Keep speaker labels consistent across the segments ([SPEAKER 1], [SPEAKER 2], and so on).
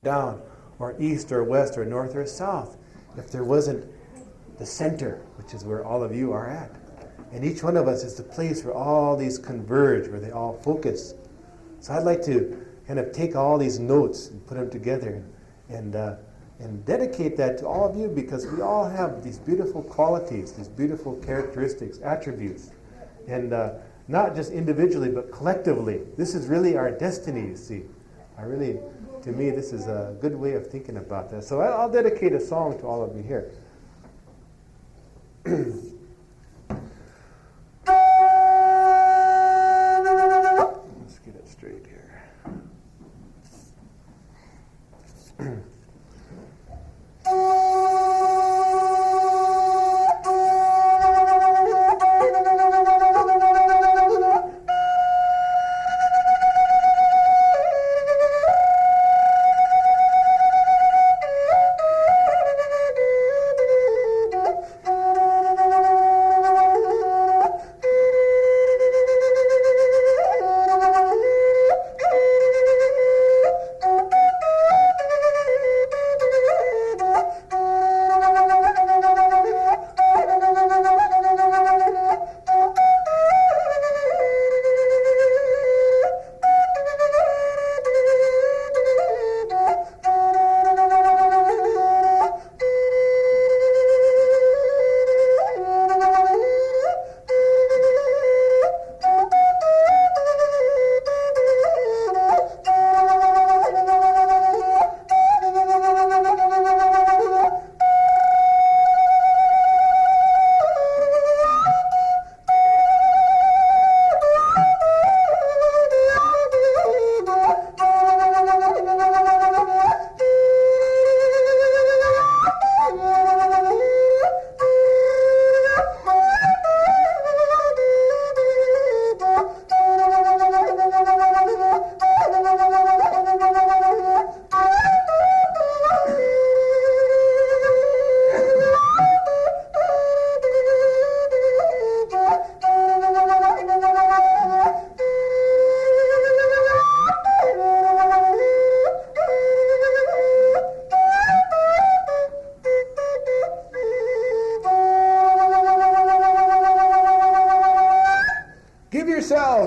[SPEAKER 1] down, or east or west or north or south, if there wasn't the center, which is where all of you are at. And each one of us is the place where all these converge, where they all focus. So I'd like to kind of take all these notes and put them together and dedicate that to all of you, because we all have these beautiful qualities, these beautiful characteristics, attributes. And not just individually, but collectively. This is really our destiny, you see. To me, this is a good way of thinking about that. So I'll dedicate a song to all of you here. Let's get it straight here.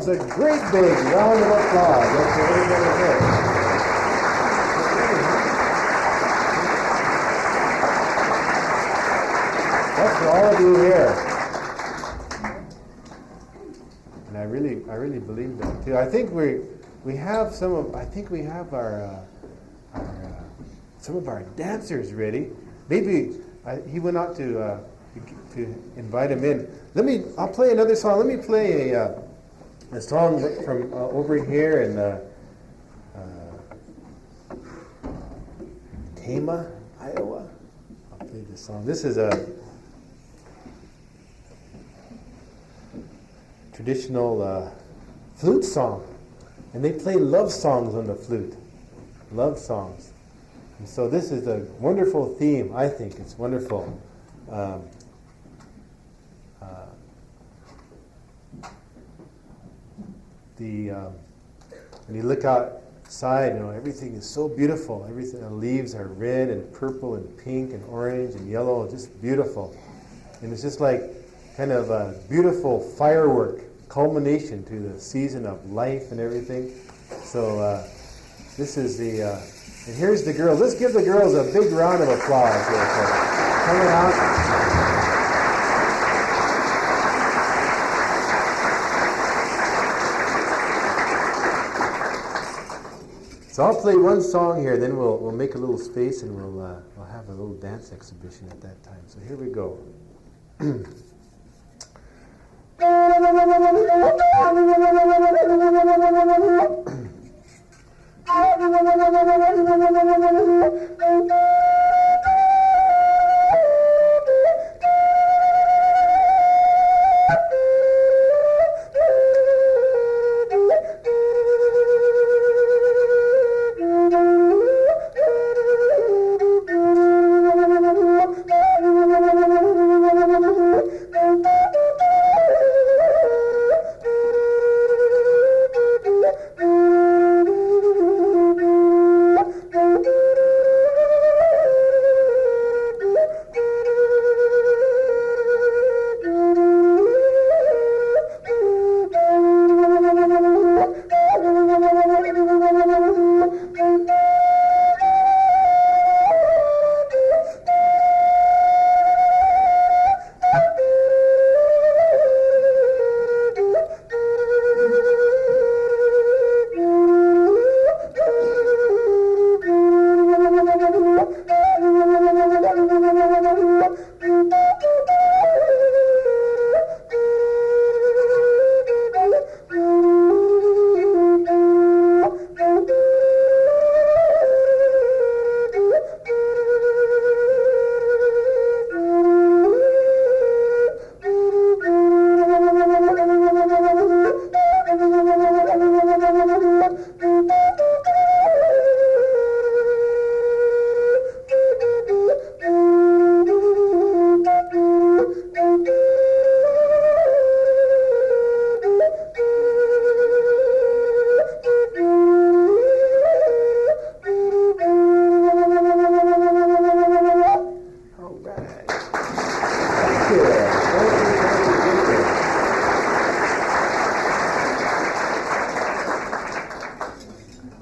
[SPEAKER 1] A great big round of applause. That's what everybody heard. That's for all of you here. And I really believe that too. I think we have some of our dancers ready. Maybe he went out to invite him in. I'll play another song. Let me play a song from over here in Tama, Iowa. I'll play this song. This is a traditional flute song, and they play love songs on the flute. Love songs. And so this is a wonderful theme. I think it's wonderful. When you look outside, everything is so beautiful. Everything, the leaves are red and purple and pink and orange and yellow, just beautiful. And it's just like kind of a beautiful firework culmination to the season of life and everything. So this is and here's the girls. Let's give the girls a big round of applause here for coming out. So I'll play one song here, then we'll make a little space and we'll have a little dance exhibition at that time. So here we go.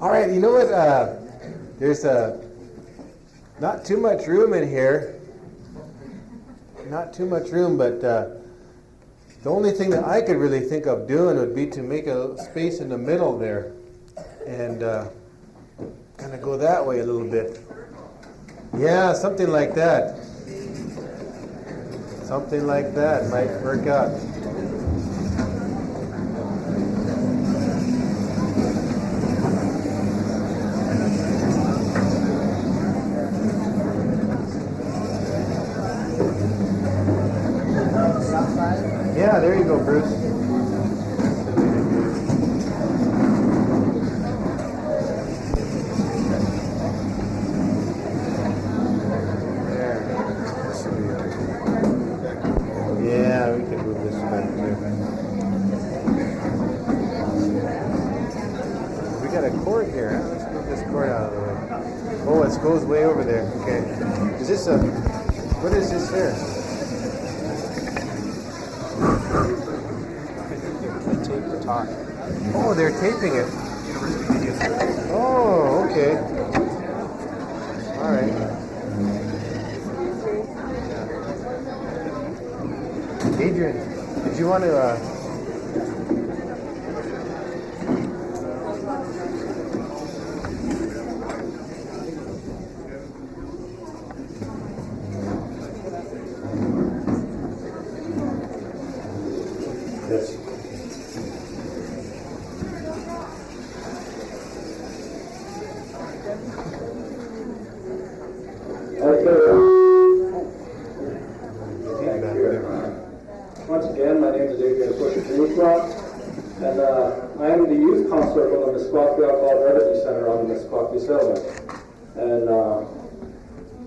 [SPEAKER 1] All right, you know what? There's not too much room in here. Not too much room, but the only thing that I could really think of doing would be to make a space in the middle there and kind of go that way a little bit. Yeah, something like that. Something like that might work out. Yeah, there you go, Bruce. There. Yeah, we can move this back too. We got a cord here. Huh? Let's move this cord out of the way. Oh, it goes way over there. Okay. Is this a... What is this here? Oh, they're taping it. Oh, okay. All right. Adrian, did you want to... Yes.
[SPEAKER 2] Once again, my name is Adrian Busher-Janiqua, and I am the youth counselor for the Meskwaki Alcohol Beverage Center on the Meskwaki settlement. And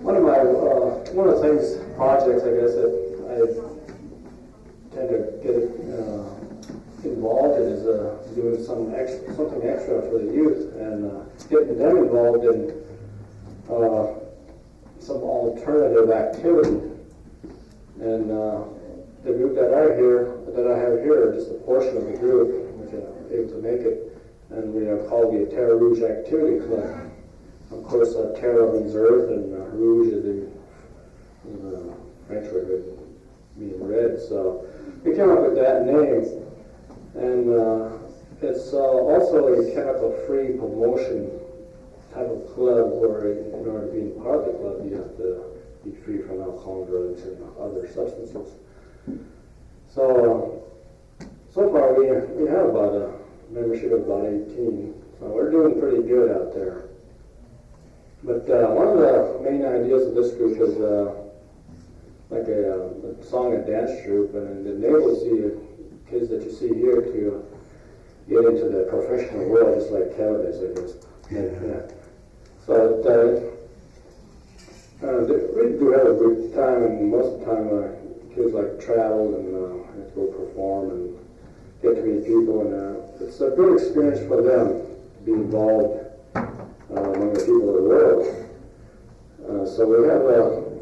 [SPEAKER 2] one of the things, projects, I guess, that I tend to get involved in is doing something extra for the youth and getting them involved in some alternative activity. And the group that I have here, just a portion of the group, which are able to make it, and we are called the Terre Rouge Activity Club. Of course, Terre means earth, and Rouge is the French word meaning red. So we came up with that name, and it's also a chemical-free promotion type of club, where in order to be part of the club, you have to be free from alcohol, drugs, and other substances. So far we have about a membership of about 18. So we're doing pretty good out there. But one of the main ideas of this group is like a song and dance troupe, and it enables the kids that you see here to get into the professional world, just like Kevin is, I guess. Yeah. So we do have a good time, and most of the time kids like travel and have to go perform and get to meet people, and it's a good experience for them to be involved among the people of the world. So we have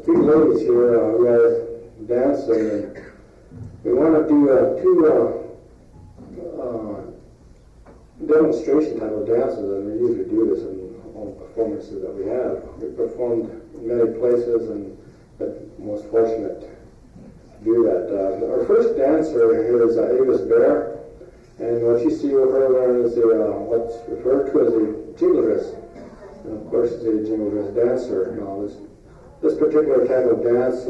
[SPEAKER 2] three ladies here who are dancing, and we want to do two demonstration type of dances, and we usually do this in all performances that we have. We performed in many places, and been most fortunate to do that. Our first dancer here is Avis Bear, and what you see with her wearing is what's referred to as a jingle dress. And of course, she's a jingle dress dancer. This particular type of dance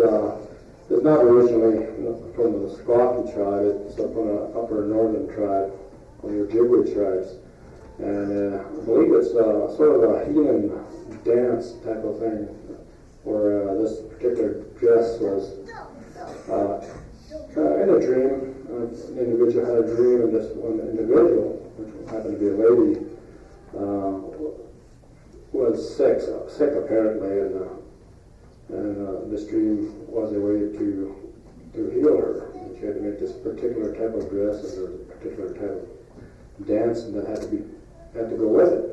[SPEAKER 2] is not originally from the Meskwaki tribe. It's from an upper northern tribe, one of the Ojibwe tribes. And I believe it's sort of a healing dance type of thing, where this particular dress was in a dream. An individual had a dream, and this one individual, which happened to be a lady, was sick apparently, and this dream was a way to heal her. And she had to make this particular type of dress, and there was a particular type of dance that had to go with it.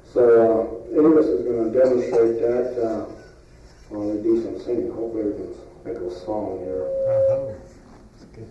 [SPEAKER 2] So Avis is going to demonstrate that while we do some singing. Hopefully we can make a song here.
[SPEAKER 1] That's good.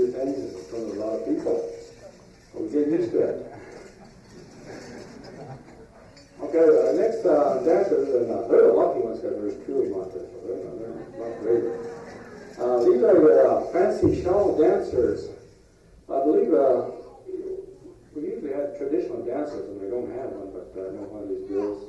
[SPEAKER 2] new things in front of a lot of people. We'll get used to it. Okay, the next dancers, and they're the lucky ones because there's two of them out there, so they're not great. These are the fancy shawl dancers. I believe we usually have traditional dancers, and we don't have one, but I know one of these girls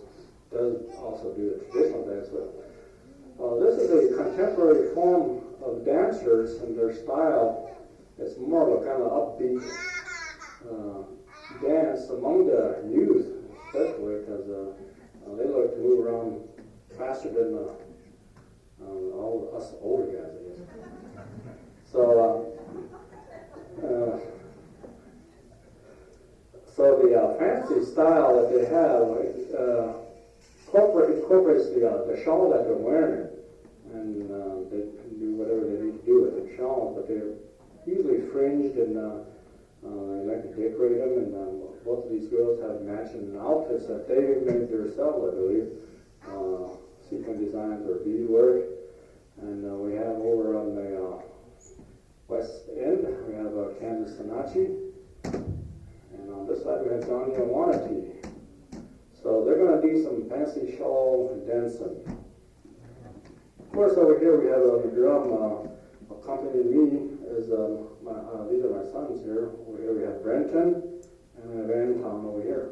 [SPEAKER 2] does also do the traditional dance. But this is a contemporary form of dancers, and their style is more of a kind of upbeat dance among the youth, especially because they like to move around faster than all of us older guys, I guess. So the fancy style that they have incorporates the shawl that they're wearing, and they can do whatever they need to do with the shawl, but they're usually fringed, and they like to decorate them, and both of these girls have matching outfits that they made themselves, I believe, sequin designs or beadwork, and we have over on the west end, we have Kansas Sanachi, and on this side we have Johnny Awanati. So they're going to do some fancy shawl dancing. Of course, over here we have the drum accompanying me. These are my sons here. Over here we have Brenton, and we have Anton over here.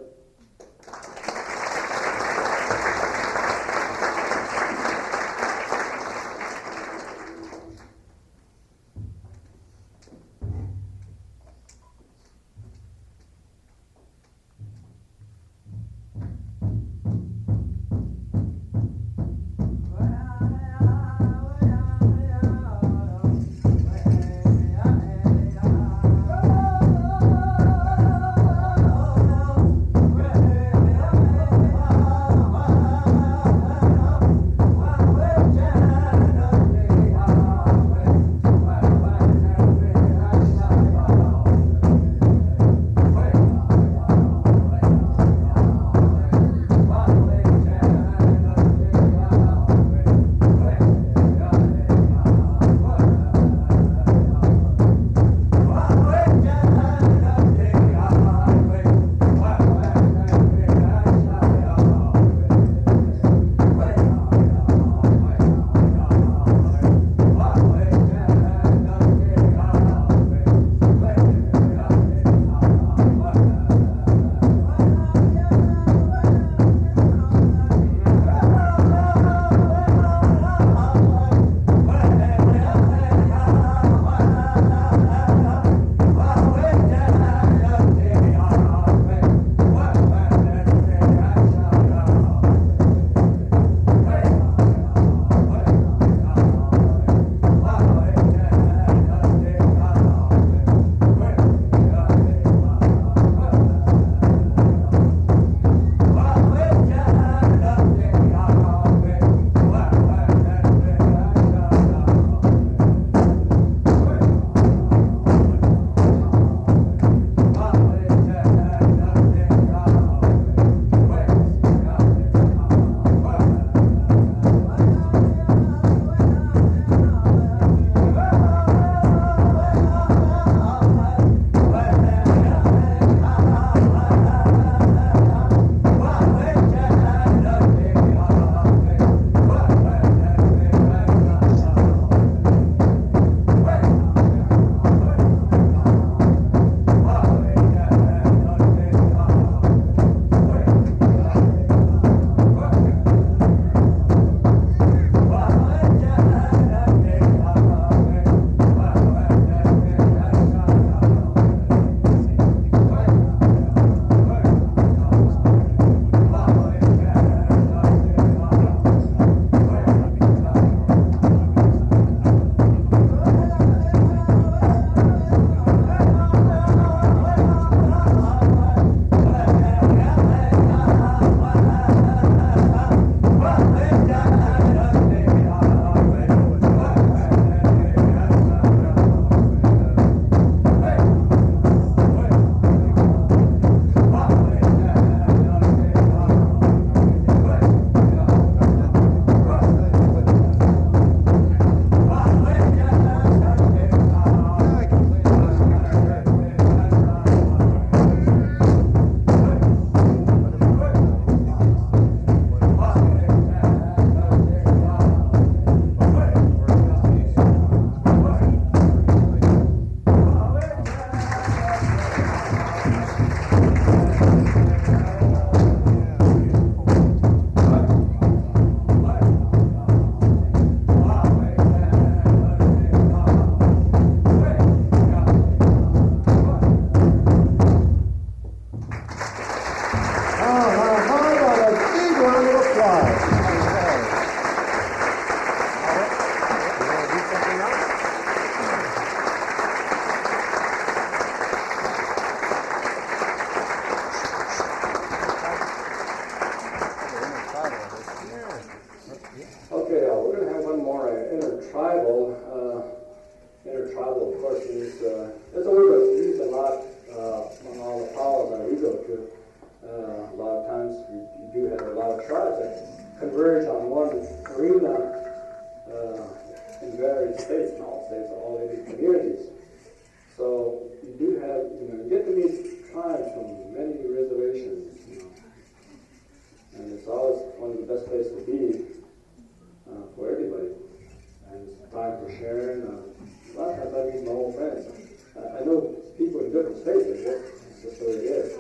[SPEAKER 2] different states, I guess. That's just the way it is.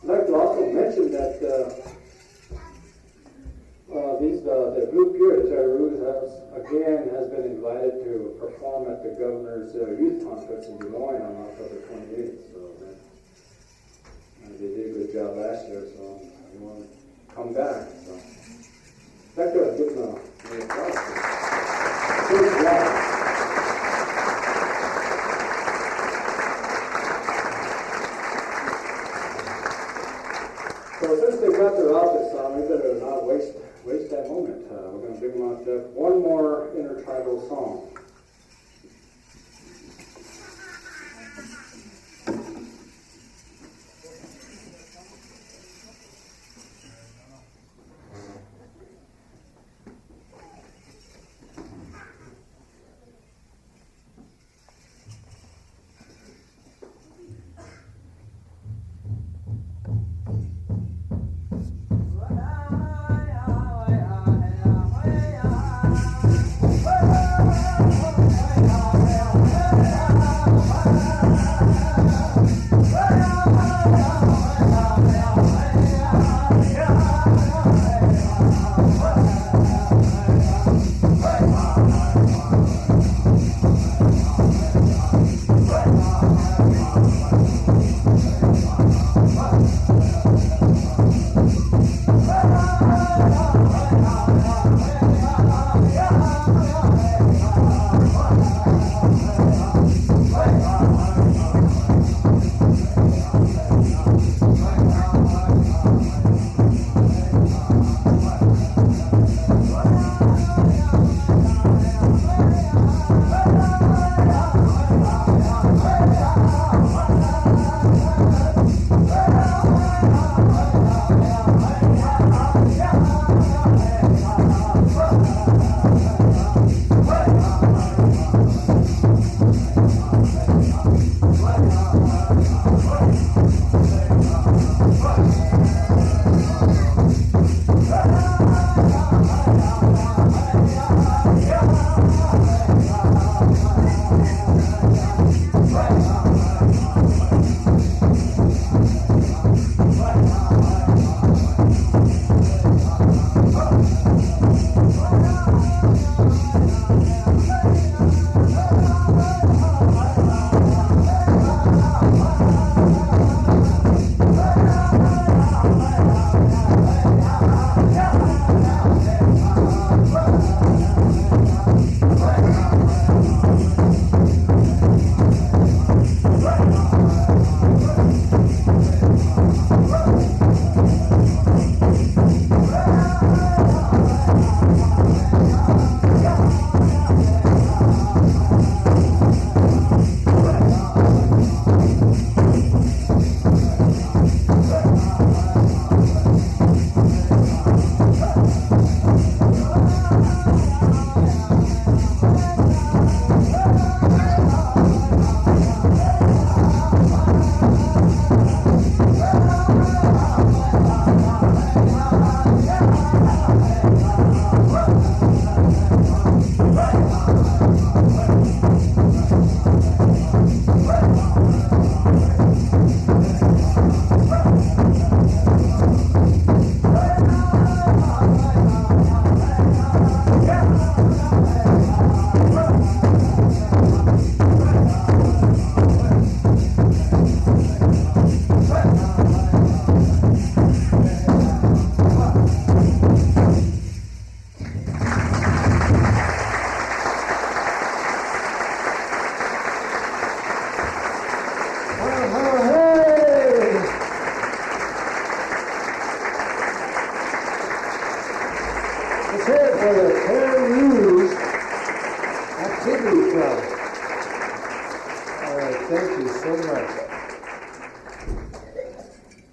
[SPEAKER 2] I'd like to also mention that the group here at Terre Rouge has been invited to perform at the Governor's Youth Conference in Des Moines on October 28th. So they did a good job last year, so they want to come back. So in fact, I'll give them an applause. Good job. So since they got their outfits on, we better not waste that moment. We're going to bring them out one more intertribal song.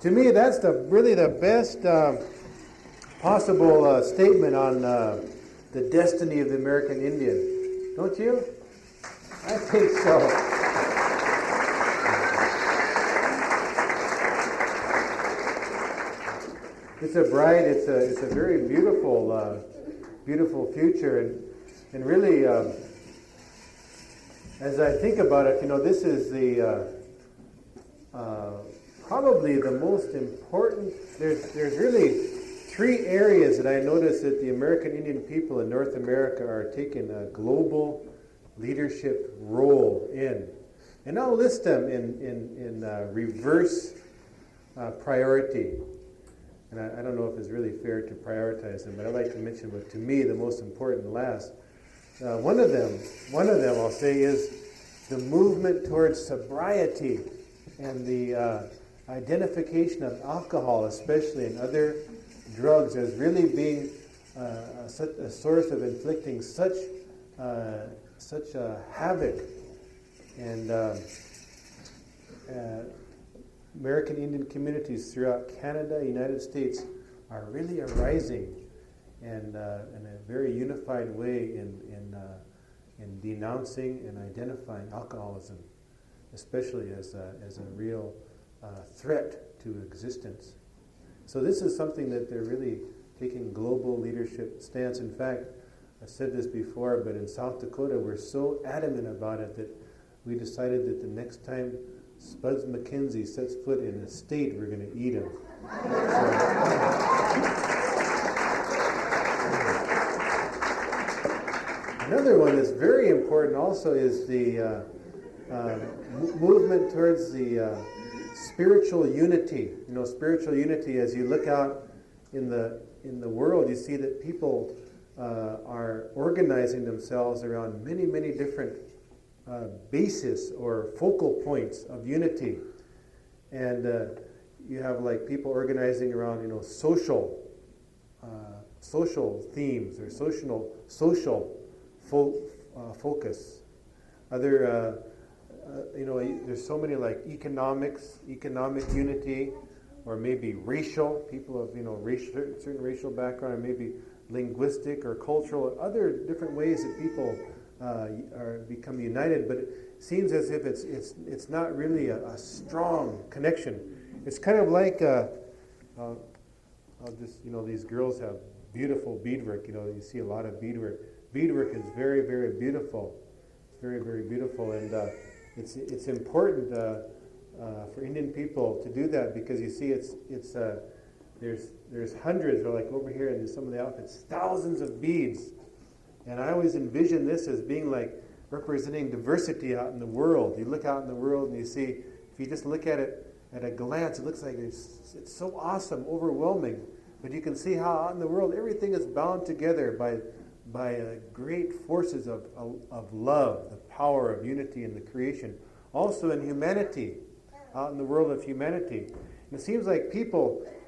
[SPEAKER 1] To me, that's really the best possible statement on the destiny of the American Indian. Don't you? I think so. It's a bright, it's a very beautiful, beautiful future, and really, as I think about it, this is the probably the most important. There's really three areas that I notice that the American Indian people in North America are taking a global leadership role in, and I'll list them in reverse priority. And I don't know if it's really fair to prioritize them, but I'd like to mention what to me the most important last. One of them I'll say is the movement towards sobriety and the identification of alcohol, especially and other drugs, as really being a source of inflicting such havoc. And American Indian communities throughout Canada, United States, are really arising and in a very unified way in denouncing and identifying alcoholism, especially as a real threat to existence. So this is something that they're really taking global leadership stance. In fact, I've said this before, but in South Dakota, we're so adamant about it that we decided that the next time Spuds MacKenzie sets foot in a state, we're going to eat him. Another one that's very important also is the movement towards the spiritual unity. Spiritual unity, as you look out in the world, you see that people are organizing themselves around many, many different basis or focal points of unity. And you have like people organizing around, social themes or social focus. Other, there's so many like economic unity, or maybe racial, people of, certain racial background, or maybe linguistic or cultural, or other different ways that people are become united. But it seems as if it's not really a strong connection. It's kind of like I'll just, these girls have beautiful beadwork. You see a lot of beadwork. Beadwork is very, very beautiful. It's very, very beautiful, and it's important for Indian people to do that, because you see there's hundreds, or like over here in some of the outfits, thousands of beads. And I always envision this as being like representing diversity out in the world. You look out in the world and you see, if you just look at it at a glance, it looks like it's so awesome, overwhelming. But you can see how out in the world everything is bound together by great forces of love, the power of unity in the creation. Also in humanity, out in the world of humanity. And it seems like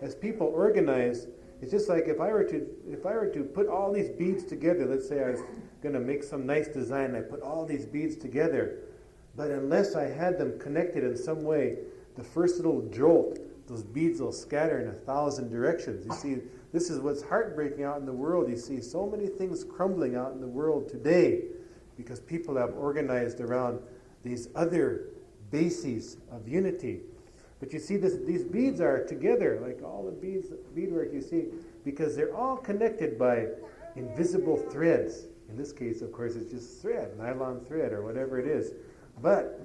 [SPEAKER 1] as people organize, it's just like if I were to put all these beads together. Let's say I was going to make some nice design, I put all these beads together, but unless I had them connected in some way, the first little jolt, those beads will scatter in 1,000 directions. You see, this is what's heartbreaking out in the world. You see so many things crumbling out in the world today because people have organized around these other bases of unity. But you see, these beads are together, like all the beadwork you see, because they're all connected by invisible threads. In this case, of course, it's just thread, nylon thread, or whatever it is. But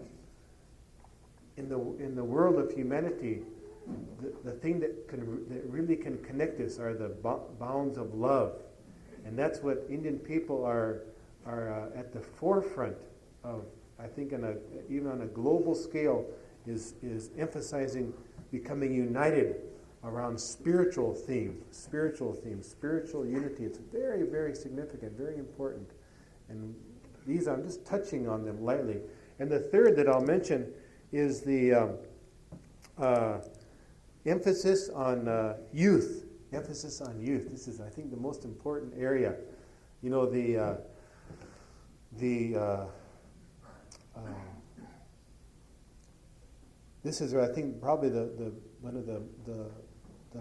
[SPEAKER 1] in the world of humanity, the thing that really can connect us are the bounds of love, and that's what Indian people are at the forefront of. I think even on a global scale, is emphasizing becoming united around spiritual themes, spiritual unity. It's very, very significant, very important. And these, I'm just touching on them lightly. And the third that I'll mention is the emphasis on youth. Emphasis on youth. This is, I think, the most important area. This is, I think, probably one of the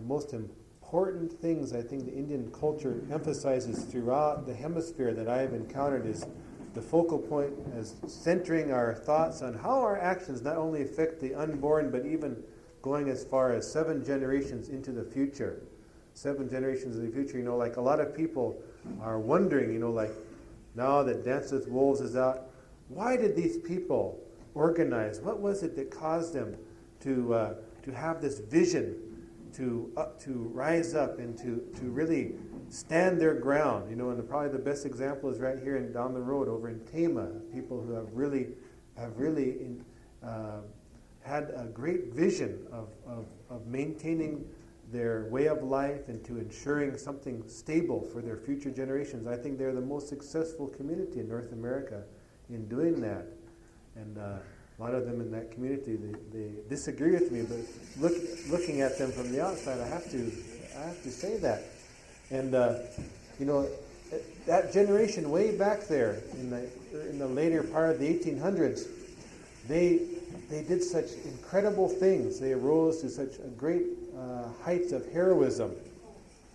[SPEAKER 1] most important things I think the Indian culture emphasizes throughout the hemisphere that I have encountered is the focal point as centering our thoughts on how our actions not only affect the unborn, but even going as far as 7 generations into the future. 7 generations in the future, like a lot of people are wondering, like now that Dance with Wolves is out, Why did these people organize? What was it that caused them to have this vision to rise up and to really stand their ground? You know, and probably the best example is right here down the road over in Tama. People who have really had a great vision of maintaining their way of life and to ensuring something stable for their future generations. I think they're the most successful community in North America in doing that. And a lot of them in that community, they disagree with me, but looking at them from the outside, I have to say that. And you know, that generation way back there in the later part of the 1800s, they did such incredible things. They rose to such a great heights of heroism.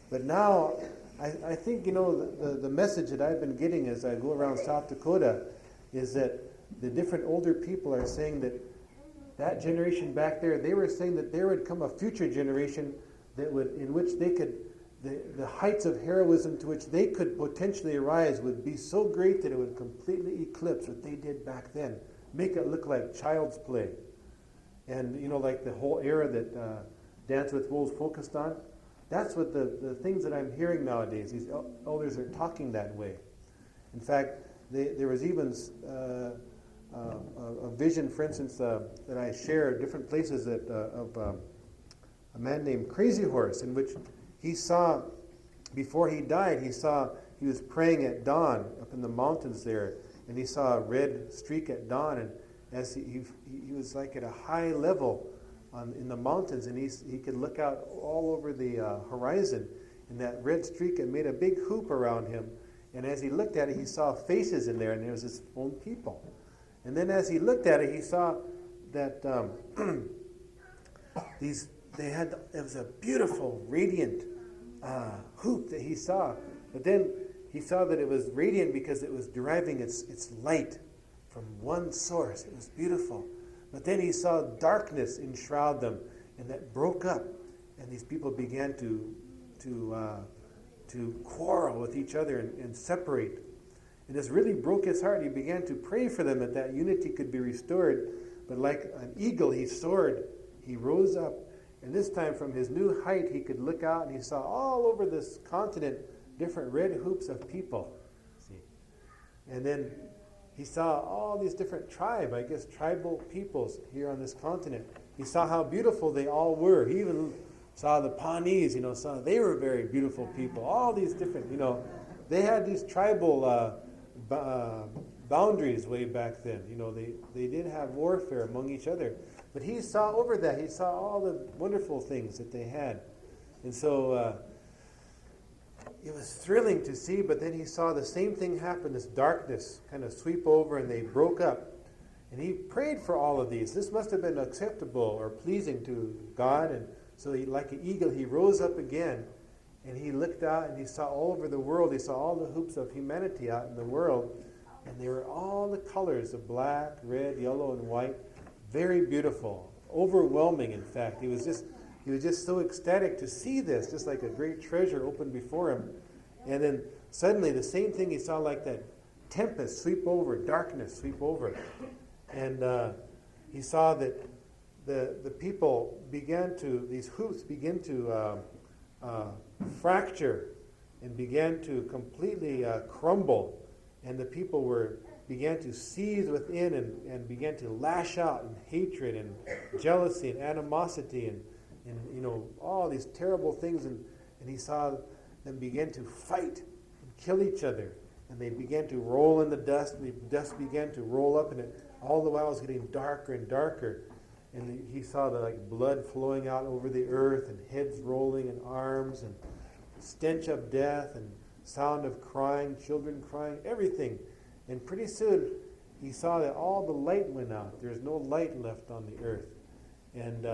[SPEAKER 1] But now, I think, you know, the message that I've been getting as I go around South Dakota is that the different older people are saying that generation back there, they were saying that there would come a future generation in which they could, the heights of heroism to which they could potentially rise would be so great that it would completely eclipse what they did back then. Make it look like child's play. And, you know, like the whole era that Dance with Wolves focused on, that's what the things that I'm hearing nowadays. These elders are talking that way. In fact, there was even a vision, for instance, that I share at different places of a man named Crazy Horse, in which he saw, before he died, he was praying at dawn up in the mountains there, and he saw a red streak at dawn, and as he was like at a high level in the mountains, and he could look out all over the horizon, and that red streak had made a big hoop around him. And as he looked at it, he saw faces in there, and there was his own people. And then as he looked at it, he saw that it was a beautiful, radiant hoop that he saw. But then he saw that it was radiant because it was deriving its light from one source. It was beautiful. But then he saw darkness enshroud them, and that broke up, and these people began to quarrel with each other and separate. And this really broke his heart. He began to pray for them that unity could be restored. But like an eagle, he soared. He rose up. And this time from his new height, he could look out and he saw all over this continent different red hoops of people. See? And then he saw all these different tribal peoples here on this continent. He saw how beautiful they all were. He even saw the Pawnees, saw they were very beautiful people. All these different, they had these tribal boundaries way back then. They did have warfare among each other. But he saw over that. He saw all the wonderful things that they had. And so it was thrilling to see, but then he saw the same thing happen, this darkness kind of sweep over, and they broke up. And he prayed for all of these. This must have been acceptable or pleasing to God. And so like an eagle, he rose up again, and he looked out, and he saw all over the world. He saw all the hoops of humanity out in the world, and they were all the colors of black, red, yellow, and white. Very beautiful, overwhelming, in fact. He was just so ecstatic to see this, just like a great treasure opened before him. And then suddenly the same thing he saw, like that tempest sweep over, darkness sweep over. And he saw that the people these hoops began to fracture and began to completely crumble. And the people began to seethe within and began to lash out in hatred and jealousy and animosity and all these terrible things. And he saw them begin to fight and kill each other. And they began to roll in the dust, and the dust began to roll up, and all the while it was getting darker and darker. And he saw the blood flowing out over the earth, and heads rolling, and arms, and stench of death, and sound of crying, children crying, everything. And pretty soon he saw that all the light went out. There's no light left on the earth. And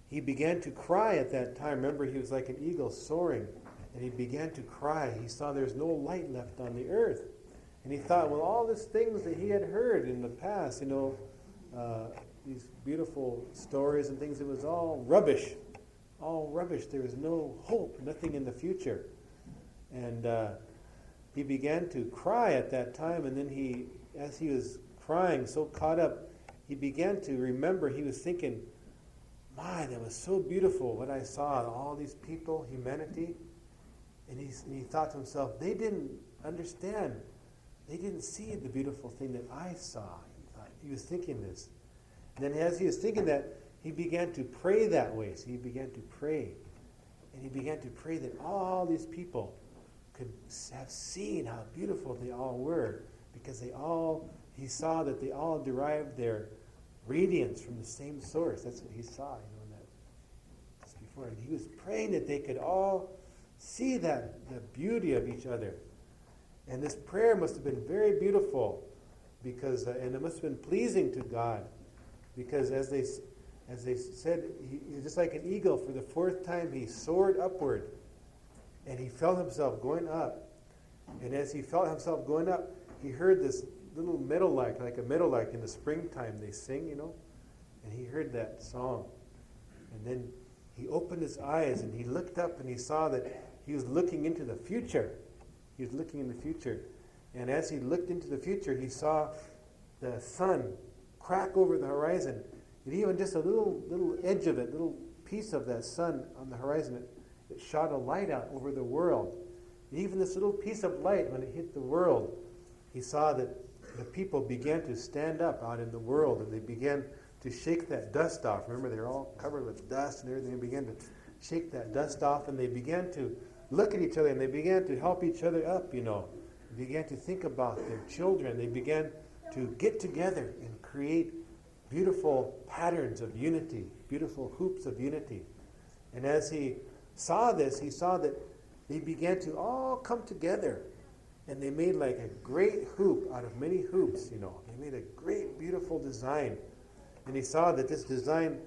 [SPEAKER 1] he began to cry at that time. Remember, he was like an eagle soaring, and he began to cry. He saw there's no light left on the earth. And he thought, well, all these things that he had heard in the past, these beautiful stories and things, it was all rubbish. All rubbish. There was no hope, nothing in the future. And he began to cry at that time, and then as he was crying, so caught up, he began to remember, he was thinking, my, that was so beautiful what I saw, all these people, humanity. And he thought to himself, they didn't understand. They didn't see the beautiful thing that I saw. He was thinking this. And then as he was thinking that, he began to pray that way. So he began to pray. And he began to pray that all these people could have seen how beautiful they all were, because he saw that they all derived their radiance from the same source. That's what he saw, in that just before. And he was praying that they could all see the beauty of each other. And this prayer must have been very beautiful, because and it must have been pleasing to God, because as they said, he just like an eagle, for the fourth time he soared upward, and he felt himself going up. And as he felt himself going up, he heard this little meadowlark, like a meadowlark in the springtime they sing, and he heard that song. And then he opened his eyes and he looked up and he saw that he was looking into the future. He was looking in the future. And as he looked into the future, he saw the sun crack over the horizon. And even just a little edge of it, little piece of that sun on the horizon, it shot a light out over the world. And even this little piece of light, when it hit the world, he saw that the people began to stand up out in the world, and they began to shake that dust off. Remember, they're all covered with dust and everything. They began to shake that dust off, and they began to look at each other, and they began to help each other up, They began to think about their children. They began to get together and create beautiful patterns of unity, beautiful hoops of unity. And as he saw this, he saw that they began to all come together, and they made like a great hoop out of many hoops, They made a great, beautiful design. And he saw that this design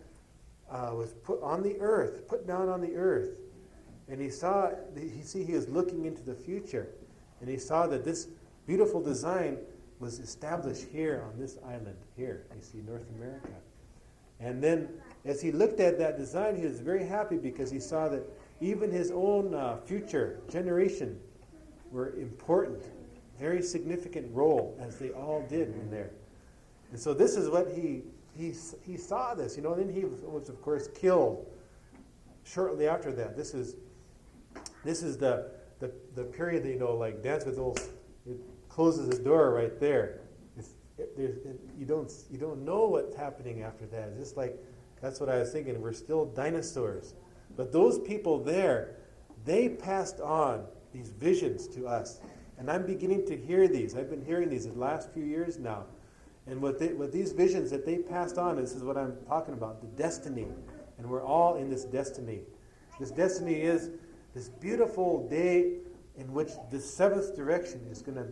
[SPEAKER 1] was put down on the earth. And he was looking into the future. And he saw that this beautiful design was established here on this island, here, you see, North America. And then, as he looked at that design, he was very happy, because he saw that even his own future generation were important, very significant role, as they all did in there. And so this is what he saw this, and then he was of course killed shortly after that. This is the period that, like Dance with Wolves, it closes the door right there. You don't know what's happening after that. It's just like, that's what I was thinking. We're still dinosaurs. But those people there, they passed on these visions to us. And I'm beginning to hear these. I've been hearing these the last few years now. And with these visions that they passed on, this is what I'm talking about, the destiny. And we're all in this destiny. This destiny is this beautiful day in which the seventh direction is going to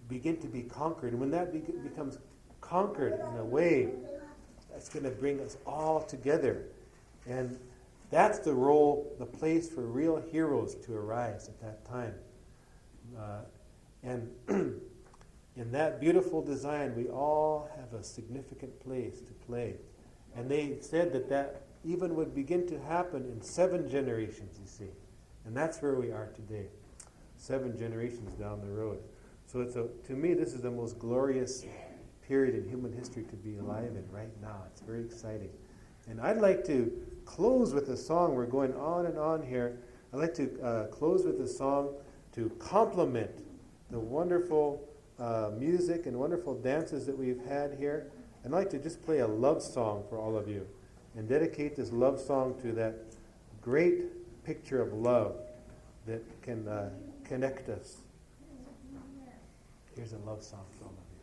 [SPEAKER 1] begin to be conquered. And when that becomes conquered in a way, that's going to bring us all together. And that's the role, the place for real heroes to arise at that time. And in that beautiful design, we all have a significant place to play. And they said that even would begin to happen in 7 generations, you see. And that's where we are today, 7 generations down the road. So to me, this is the most glorious period in human history to be alive in right now. It's very exciting. And I'd like to close with a song. We're going on and on here. I'd like to close with a song to complement the wonderful music and wonderful dances that we've had here. I'd like to just play a love song for all of you and dedicate this love song to that great picture of love that can connect us. Here's a love song for all of you.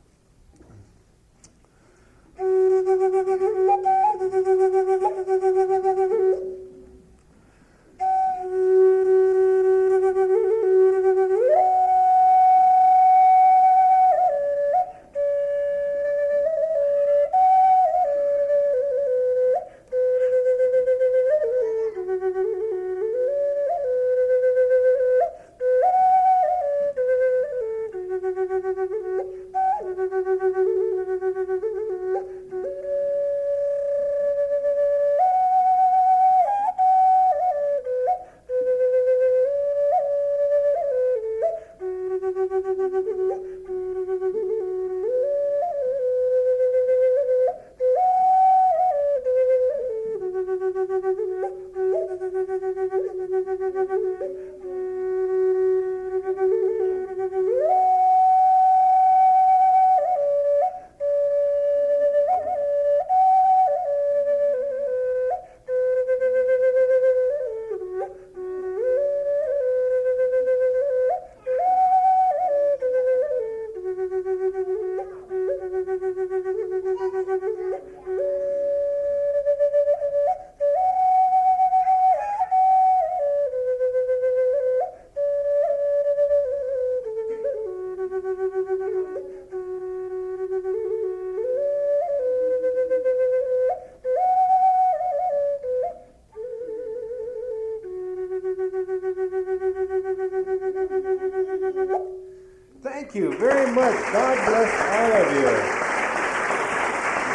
[SPEAKER 1] God bless all of you.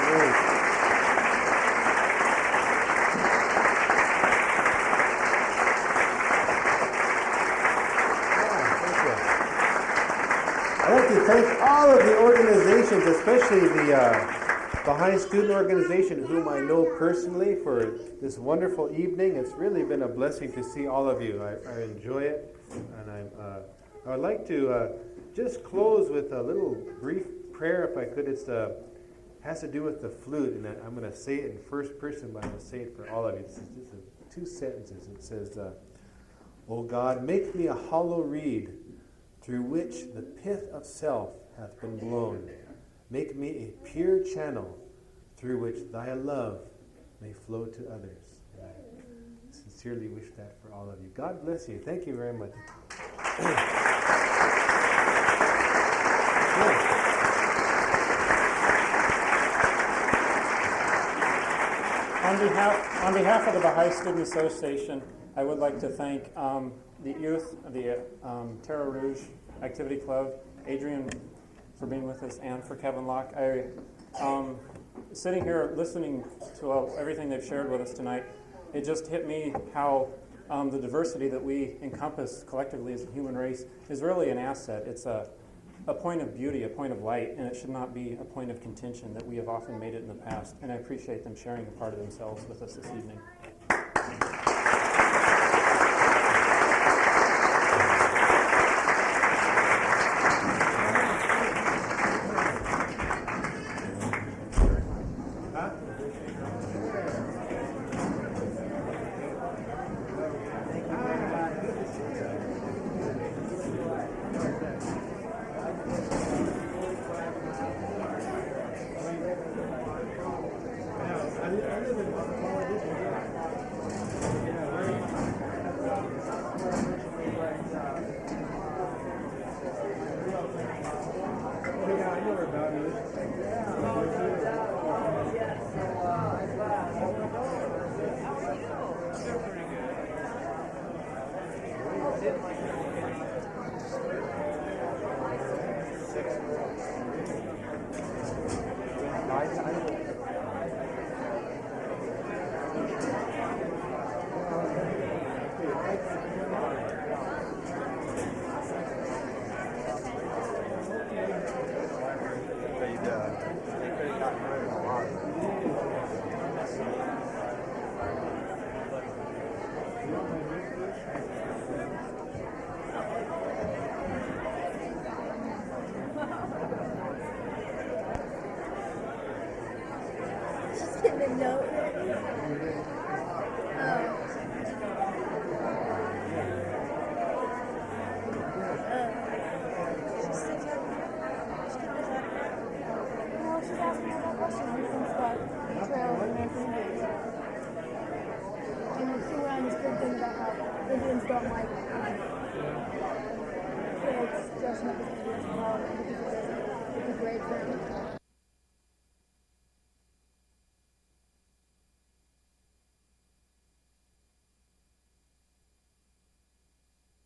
[SPEAKER 1] Great. I'd like to thank all of the organizations, especially the Baha'i Student Organization, whom I know personally, for this wonderful evening. It's really been a blessing to see all of you. I enjoy it, and I would like to just close with a little brief prayer, if I could. It has to do with the flute, and I'm going to say it in first person, but I'm going to say it for all of you. This is just 2 sentences. It says, "O God, make me a hollow reed, through which the pith of self hath been blown. Make me a pure channel, through which thy love may flow to others." And I sincerely wish that for all of you. God bless you. Thank you very much.
[SPEAKER 3] On behalf of the Baha'i Student Association, I would like to thank the youth of the Terra Rouge Activity Club, Adrian for being with us, and for Kevin Locke. Sitting here listening to everything they've shared with us tonight, it just hit me how the diversity that we encompass collectively as a human race is really an asset. It's a point of beauty, a point of light, and it should not be a point of contention that we have often made it in the past. And I appreciate them sharing a part of themselves with us this evening.
[SPEAKER 4] Indians don't like kids dressing up as Indians because it's a grade for them.